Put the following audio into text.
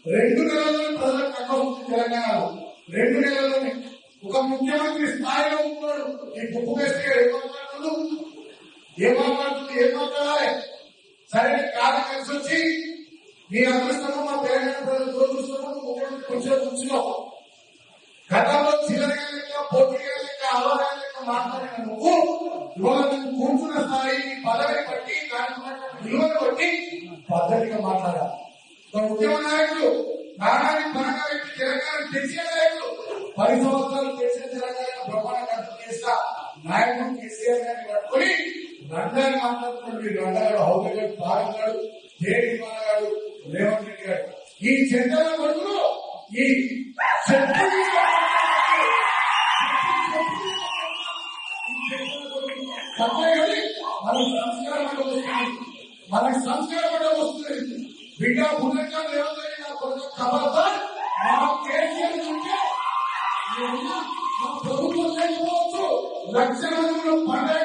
2 నెలల్లో ప్రజలకు అక్కవుతుంది తెలంగాణలో. 2 నెలల్లోనే ఒక ముఖ్యమంత్రి స్థాయిలో ఉన్నాడు. ఈ గుప్పు వేస్తే ఏం మాట్లాడాలి? సరే కాదు కలిసి వచ్చి మీ అదృష్టము మా తెలంగాణ ప్రజలు దురదృష్టము ముఖ్యమంత్రి కొంచెం కూర్చున్నావు. గతంలో చిల్లరగా లెక్క, పోటీగా లెక్క, అలవాగా లెక్క మాట్లాడిన నువ్వు ఇవాళ నువ్వు కూర్చున్న స్థాయి, పదవిని బట్టి, విలువను బట్టి పద్ధతిగా మాట్లాడాలి. ఉద్యమ నాయకులు ప్రాణాన్ని పరంగా పెట్టి తెలంగాణ తెచ్చిన నాయకులు 10 సంవత్సరాలు తెచ్చిన తెలంగాణ బ్రహ్మాండంగా అర్థం చేస్తా నాయకుడు కేసీఆర్ గారిని పట్టుకుని రంగాన్ని మాట్లాడుతున్నాడు. రంగాడు హౌదగాడు, తారగాడు, జయకుమార్ రేవంత్ రెడ్డి గారు ఈ చెంతల కొడుకులు ఈ మనకి సంస్కారం కూడా వస్తుంది. బిడ్డ పునర్గా రేవంత్ రెడ్డి గారు కొడుకు ఖబర్దార్ మా కేసీఆర్ ఉంటే ప్రభుత్వం లేకపోవచ్చు. లక్షల మందిలో పండుగ